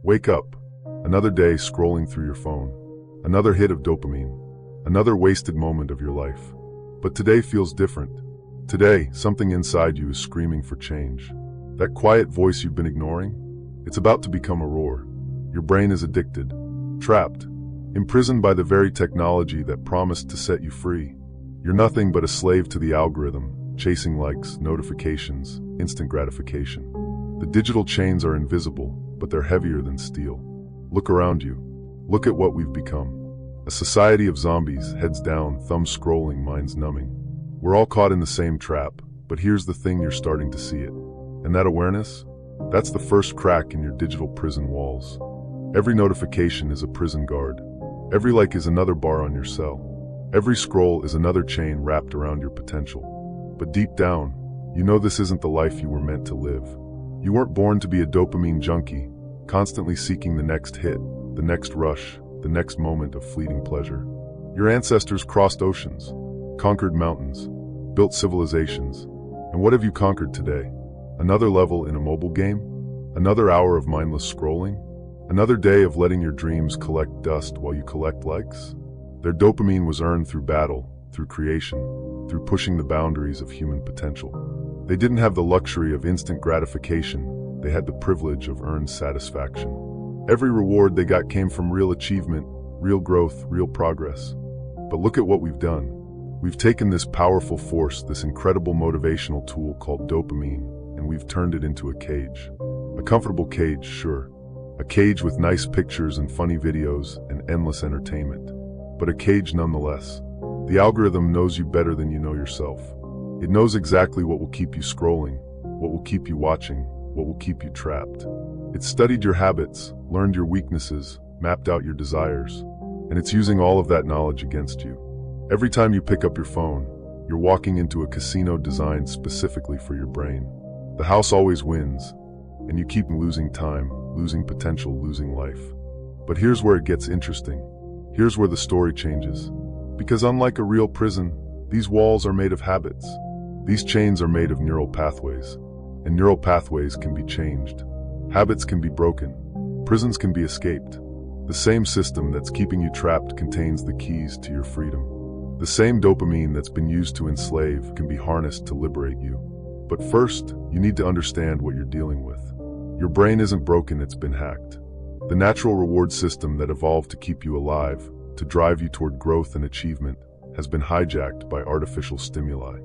Wake up. Another day scrolling through your phone. Another hit of dopamine. Another wasted moment of your life. But today feels different. Today, something inside you is screaming for change. That quiet voice you've been ignoring? It's about to become a roar. Your brain is addicted, trapped, imprisoned by the very technology that promised to set you free. You're nothing but a slave to the algorithm, chasing likes, notifications, instant gratification. The digital chains are invisible, but they're heavier than steel. Look around you. Look at what we've become. A society of zombies, heads down, thumbs scrolling, minds numbing. We're all caught in the same trap, but here's the thing, you're starting to see it. And that awareness? That's the first crack in your digital prison walls. Every notification is a prison guard. Every like is another bar on your cell. Every scroll is another chain wrapped around your potential. But deep down, you know this isn't the life you were meant to live. You weren't born to be a dopamine junkie, constantly seeking the next hit, the next rush, the next moment of fleeting pleasure. Your ancestors crossed oceans, conquered mountains, built civilizations. And what have you conquered today? Another level in a mobile game? Another hour of mindless scrolling? Another day of letting your dreams collect dust while you collect likes? Their dopamine was earned through battle, through creation, through pushing the boundaries of human potential. They didn't have the luxury of instant gratification, they had the privilege of earned satisfaction. Every reward they got came from real achievement, real growth, real progress. But look at what we've done. We've taken this powerful force, this incredible motivational tool called dopamine, and we've turned it into a cage. A comfortable cage, sure. A cage with nice pictures and funny videos and endless entertainment. But a cage nonetheless. The algorithm knows you better than you know yourself. It knows exactly what will keep you scrolling, what will keep you watching, what will keep you trapped. It's studied your habits, learned your weaknesses, mapped out your desires, and it's using all of that knowledge against you. Every time you pick up your phone, you're walking into a casino designed specifically for your brain. The house always wins, and you keep losing time, losing potential, losing life. But here's where it gets interesting. Here's where the story changes. Because unlike a real prison, these walls are made of habits. These chains are made of neural pathways, and neural pathways can be changed. Habits can be broken. Prisons can be escaped. The same system that's keeping you trapped contains the keys to your freedom. The same dopamine that's been used to enslave can be harnessed to liberate you. But first, you need to understand what you're dealing with. Your brain isn't broken, it's been hacked. The natural reward system that evolved to keep you alive, to drive you toward growth and achievement, has been hijacked by artificial stimuli.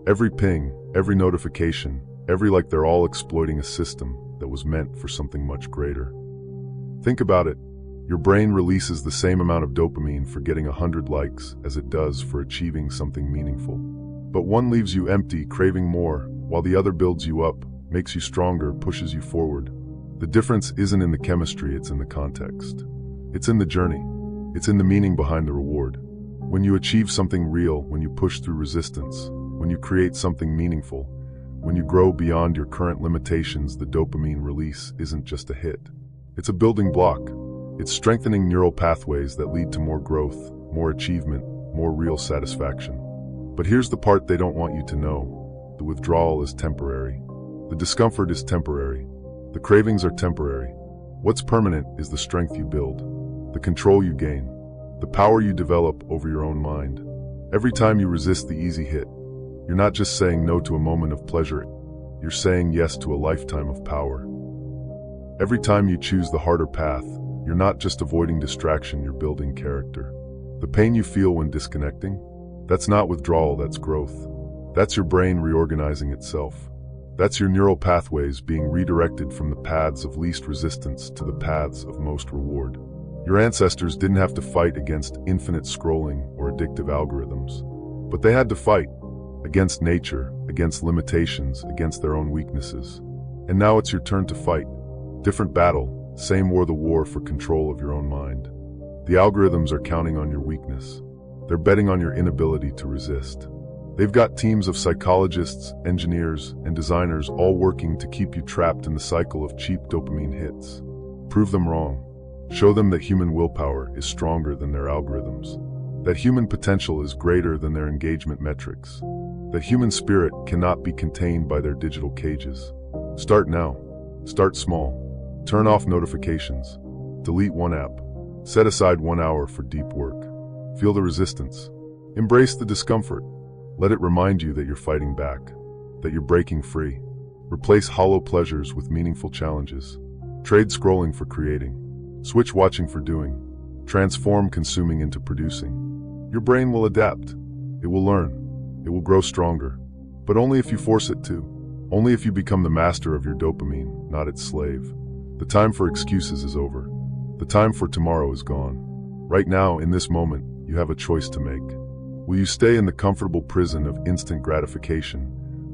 Every ping, every notification, every like, they're all exploiting a system that was meant for something much greater. Think about it. Your brain releases the same amount of dopamine for getting 100 likes as it does for achieving something meaningful. But one leaves you empty, craving more, while the other builds you up, makes you stronger, pushes you forward. The difference isn't in the chemistry, it's in the context. It's in the journey. It's in the meaning behind the reward. When you achieve something real, when you push through resistance, when you create something meaningful, when you grow beyond your current limitations, the dopamine release isn't just a hit. It's a building block. It's strengthening neural pathways that lead to more growth, more achievement, more real satisfaction. But here's the part they don't want you to know. The withdrawal is temporary. The discomfort is temporary. The cravings are temporary. What's permanent is the strength you build, the control you gain, the power you develop over your own mind. Every time you resist the easy hit, you're not just saying no to a moment of pleasure, you're saying yes to a lifetime of power. Every time you choose the harder path, you're not just avoiding distraction, you're building character. The pain you feel when disconnecting, that's not withdrawal, that's growth. That's your brain reorganizing itself. That's your neural pathways being redirected from the paths of least resistance to the paths of most reward. Your ancestors didn't have to fight against infinite scrolling or addictive algorithms, but they had to fight against nature, against limitations, against their own weaknesses. And now it's your turn to fight. Different battle, same war, the war for control of your own mind. The algorithms are counting on your weakness. They're betting on your inability to resist. They've got teams of psychologists, engineers, and designers all working to keep you trapped in the cycle of cheap dopamine hits. Prove them wrong. Show them that human willpower is stronger than their algorithms. That human potential is greater than their engagement metrics. That human spirit cannot be contained by their digital cages. Start now. Start small. Turn off notifications. Delete one app. Set aside 1 hour for deep work. Feel the resistance. Embrace the discomfort. Let it remind you that you're fighting back, that you're breaking free. Replace hollow pleasures with meaningful challenges. Trade scrolling for creating. Switch watching for doing. Transform consuming into producing. Your brain will adapt. It will learn. It will grow stronger. But only if you force it to. Only if you become the master of your dopamine, not its slave. The time for excuses is over. The time for tomorrow is gone. Right now, in this moment, you have a choice to make. Will you stay in the comfortable prison of instant gratification,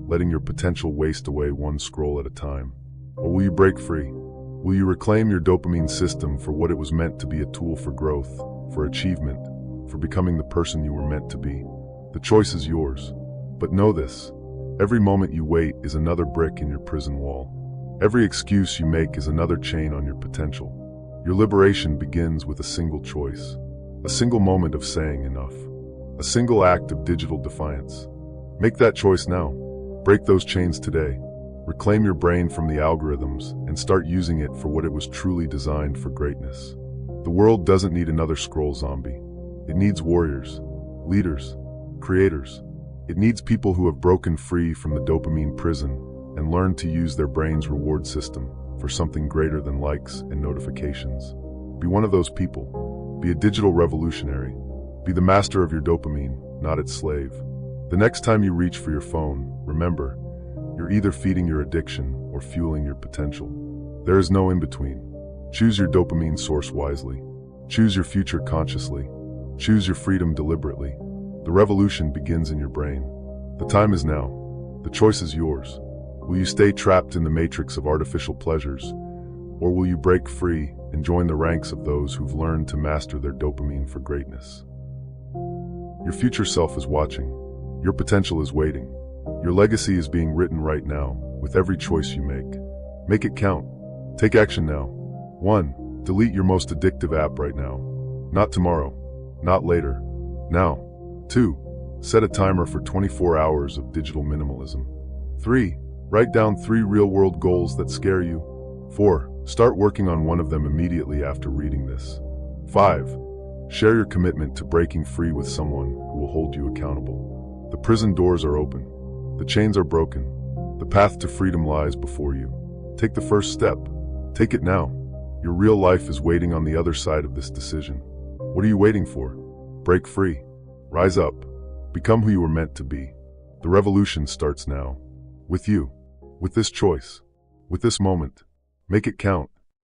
letting your potential waste away one scroll at a time? Or will you break free? Will you reclaim your dopamine system for what it was meant to be, a tool for growth, for achievement, for becoming the person you were meant to be? The choice is yours. But know this, every moment you wait is another brick in your prison wall. Every excuse you make is another chain on your potential. Your liberation begins with a single choice, a single moment of saying enough, a single act of digital defiance. Make that choice now. Break those chains today. Reclaim your brain from the algorithms and start using it for what it was truly designed for: greatness. The world doesn't need another scroll zombie. It needs warriors, leaders, creators. It needs people who have broken free from the dopamine prison and learned to use their brain's reward system for something greater than likes and notifications. Be one of those people. Be a digital revolutionary. Be the master of your dopamine, not its slave. The next time you reach for your phone, remember, you're either feeding your addiction or fueling your potential. There is no in-between. Choose your dopamine source wisely. Choose your future consciously. Choose your freedom deliberately. The revolution begins in your brain. The time is now. The choice is yours. Will you stay trapped in the matrix of artificial pleasures, or will you break free and join the ranks of those who've learned to master their dopamine for greatness? Your future self is watching. Your potential is waiting. Your legacy is being written right now, with every choice you make. Make it count. Take action now. 1. Delete your most addictive app right now. Not tomorrow. Not later. Now. 2. Set a timer for 24 hours of digital minimalism. 3. Write down 3 real-world goals that scare you. 4. Start working on one of them immediately after reading this. 5. Share your commitment to breaking free with someone who will hold you accountable. The prison doors are open. The chains are broken. The path to freedom lies before you. Take the first step. Take it now. Your real life is waiting on the other side of this decision. What are you waiting for? Break free. Rise up. Become who you were meant to be. The revolution starts now. With you. With this choice. With this moment. Make it count.